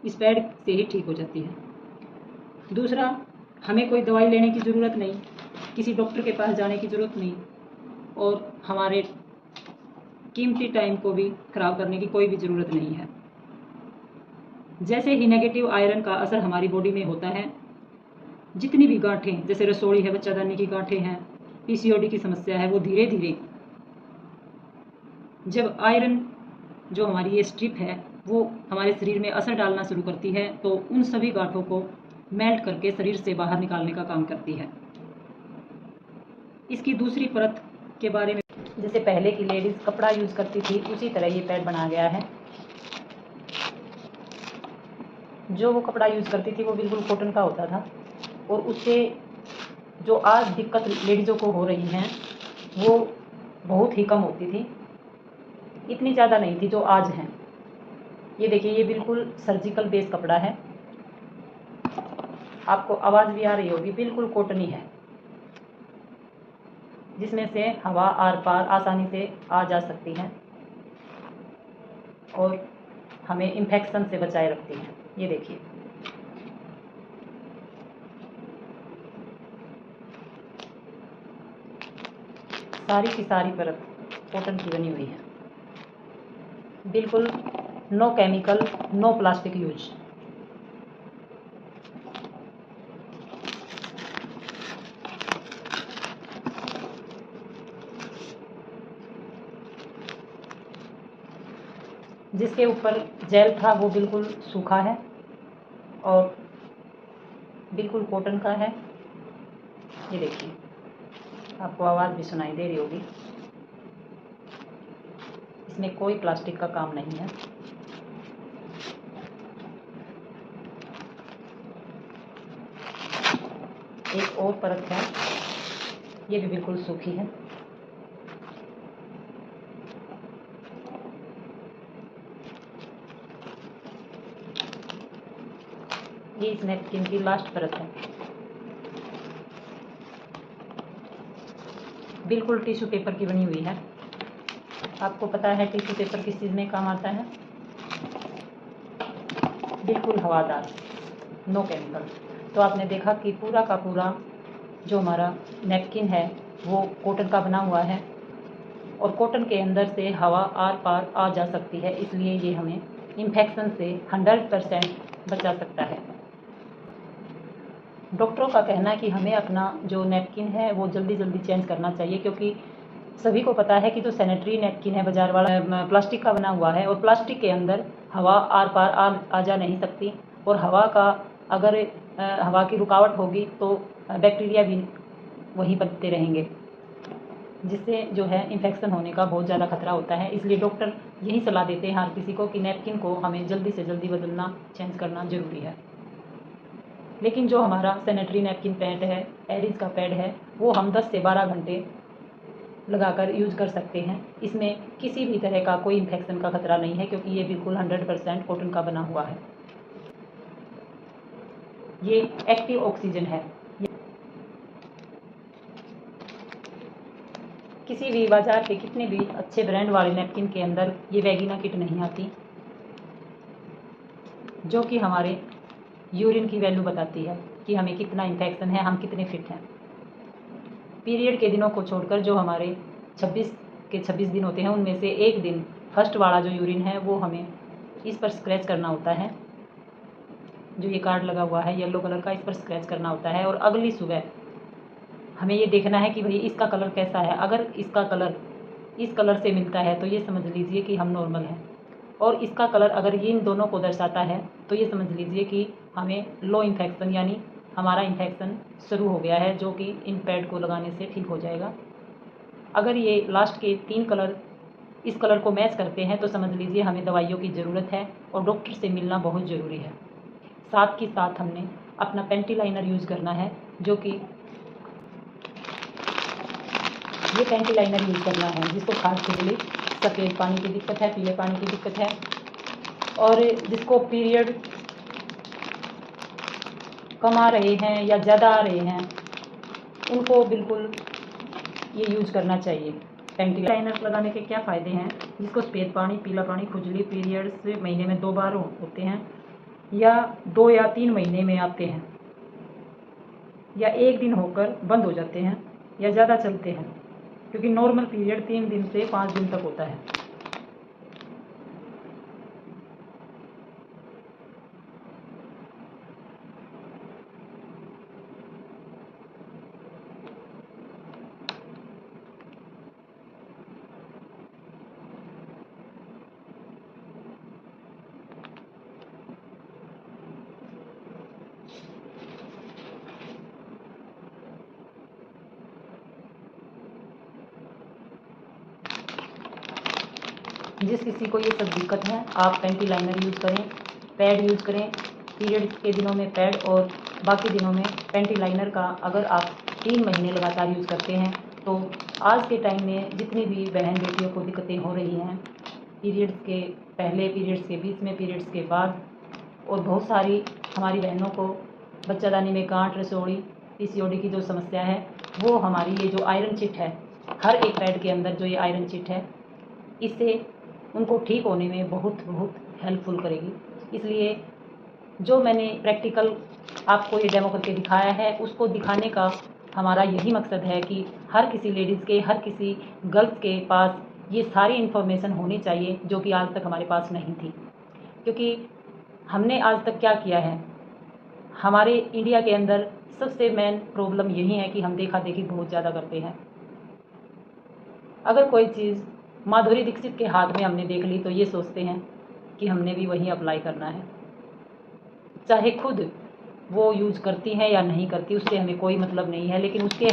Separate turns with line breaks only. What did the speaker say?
इस पैड से ही ठीक हो जाती है। दूसरा, हमें कोई दवाई लेने की ज़रूरत नहीं, किसी डॉक्टर के पास जाने की ज़रूरत नहीं और हमारे कीमती टाइम को भी ख़राब करने की कोई भी ज़रूरत नहीं है। जैसे ही नेगेटिव आयरन का असर हमारी बॉडी में होता है, जितनी भी गांठें, जैसे रसोड़ी है, बच्चादानी की गांठें हैं, पीसीओडी की समस्या है, वो धीरे धीरे जब आयरन जो हमारी ये स्ट्रिप है वो हमारे शरीर में असर डालना शुरू करती है तो उन सभी गांठों को मेल्ट करके शरीर से बाहर निकालने का काम करती है। इसकी दूसरी परत के बारे में, जैसे पहले की लेडीज़ कपड़ा यूज़ करती थी, उसी तरह ये पैड बना गया है। जो वो कपड़ा यूज़ करती थी वो बिल्कुल कॉटन का होता था और उससे जो आज दिक्कत लेडीज़ों को हो रही हैं वो बहुत ही कम होती थी, इतनी ज़्यादा नहीं थी जो आज हैं। ये देखिए, ये बिल्कुल सर्जिकल बेस कपड़ा है, आपको आवाज़ भी आ रही होगी, बिल्कुल कॉटनी है, जिसमें से हवा आर पार आसानी से आ जा सकती है और हमें इन्फेक्शन से बचाए रखती है। ये देखिए, सारी की सारी परत कॉटन की बनी हुई है, बिल्कुल no chemical, no plastic use. जिसके ऊपर जेल था वो बिल्कुल सूखा है और बिल्कुल कॉटन का है। ये देखिए, आपको आवाज़ भी सुनाई दे रही होगी, इसमें कोई प्लास्टिक का काम नहीं है। एक और परत है, ये भी बिल्कुल सूखी है। ये इस नैपकिन की लास्ट परत है, बिल्कुल टिश्यू पेपर की बनी हुई है। आपको पता है टिश्यू पेपर किस चीज़ में काम आता है? बिल्कुल हवादार, नो केमिकल। तो आपने देखा कि पूरा का पूरा जो हमारा नैपकिन है वो कॉटन का बना हुआ है और कॉटन के अंदर से हवा आर पार आ जा सकती है, इसलिए ये हमें इन्फेक्शन से 100% बचा सकता है। डॉक्टरों का कहना है कि हमें अपना जो नैपकिन है वो जल्दी जल्दी चेंज करना चाहिए, क्योंकि सभी को पता है कि जो सैनिटरी नैपकिन है बाजार वाला प्लास्टिक का बना हुआ है और प्लास्टिक के अंदर हवा आर पार आ जा नहीं सकती और हवा का अगर हवा की रुकावट होगी तो बैक्टीरिया भी वहीं बनते रहेंगे, जिससे जो है इन्फेक्शन होने का बहुत ज़्यादा खतरा होता है। इसलिए डॉक्टर यही सलाह देते हैं हर किसी को कि नैपकिन को हमें जल्दी से जल्दी बदलना, चेंज करना ज़रूरी है। लेकिन जो हमारा सैनिटरी नैपकिन पैड है, एरिज का पैड है, वो हम 10 से 12 घंटे लगाकर यूज़ कर सकते हैं। इसमें किसी भी तरह का कोई इन्फेक्शन का खतरा नहीं है, क्योंकि ये बिल्कुल 100% कॉटन का बना हुआ है। ये एक्टिव ऑक्सीजन है। किसी भी बाजार के कितने भी अच्छे ब्रांड वाले नैपकिन के अंदर ये वैगिना किट नहीं आती, जो कि हमारे यूरिन की वैल्यू बताती है कि हमें कितना इन्फेक्शन है, हम कितने फिट हैं। पीरियड के दिनों को छोड़कर जो हमारे 26 के 26 दिन होते हैं, उनमें से एक दिन फर्स्ट वाला जो यूरिन है वो हमें इस पर स्क्रैच करना होता है। जो ये कार्ड लगा हुआ है येलो कलर का, इस पर स्क्रैच करना होता है और अगली सुबह हमें ये देखना है कि भाई इसका कलर कैसा है। अगर इसका कलर इस कलर से मिलता है तो ये समझ लीजिए कि हम नॉर्मल हैं, और इसका कलर अगर इन दोनों को दर्शाता है तो ये समझ लीजिए कि हमें लो इन्फेक्शन, यानी हमारा इन्फेक्शन शुरू हो गया है, जो कि इन पैड को लगाने से ठीक हो जाएगा। अगर ये लास्ट के 3 कलर इस कलर को मैच करते हैं तो समझ लीजिए हमें दवाइयों की ज़रूरत है और डॉक्टर से मिलना बहुत ज़रूरी है। साथ ही साथ हमने अपना पेंटी लाइनर यूज़ करना है, जो कि ये पेंटी लाइनर यूज़ करना है जिसको खास खुजली, सफ़ेद पानी की दिक्कत है, पीले पानी की दिक्कत है, और जिसको पीरियड कम आ रहे हैं या ज़्यादा आ रहे हैं, उनको बिल्कुल ये यूज़ करना चाहिए। पेंटी लाइनर लगाने के क्या फ़ायदे हैं? जिसको सफ़ेद पानी, पीला पानी, खुजली, पीरियड्स महीने में 2 बार होते हैं, या 2 या 3 महीने में आते हैं, या 1 दिन होकर बंद हो जाते हैं, या ज़्यादा चलते हैं, क्योंकि नॉर्मल पीरियड 3 दिन से 5 दिन तक होता है। जिस किसी को ये सब दिक्कत है, आप पैंटी लाइनर यूज़ करें, पैड यूज़ करें। पीरियड के दिनों में पैड और बाकी दिनों में पैंटी लाइनर का अगर आप 3 महीने लगातार यूज़ करते हैं तो आज के टाइम में जितनी भी बहन बेटियों को दिक्कतें हो रही हैं, पीरियड्स के पहले, पीरियड्स के बीच में, पीरियड्स के बाद, और बहुत सारी हमारी बहनों को बच्चादानी में गांठ, रसोड़ी, पीसीओडी की जो समस्या है, वो हमारी ये जो आयरन चिट है, हर एक पैड के अंदर जो ये आयरन चिट है, इससे उनको ठीक होने में बहुत बहुत हेल्पफुल करेगी। इसलिए जो मैंने प्रैक्टिकल आपको ये डेमो करके दिखाया है, उसको दिखाने का हमारा यही मकसद है कि हर किसी लेडीज़ के, हर किसी गर्ल्स के पास ये सारी इन्फॉर्मेशन होनी चाहिए जो कि आज तक हमारे पास नहीं थी। क्योंकि हमने आज तक क्या किया है, हमारे इंडिया के अंदर सबसे मेन प्रॉब्लम यही है कि हम देखा देखी बहुत ज़्यादा करते हैं। अगर कोई चीज़ माधुरी दीक्षित के हाथ में हमने देख ली तो ये सोचते हैं कि हमने भी वही अप्लाई करना है। चाहे खुद वो यूज़ करती हैं या नहीं करती, उससे हमें कोई मतलब नहीं है, लेकिन उसके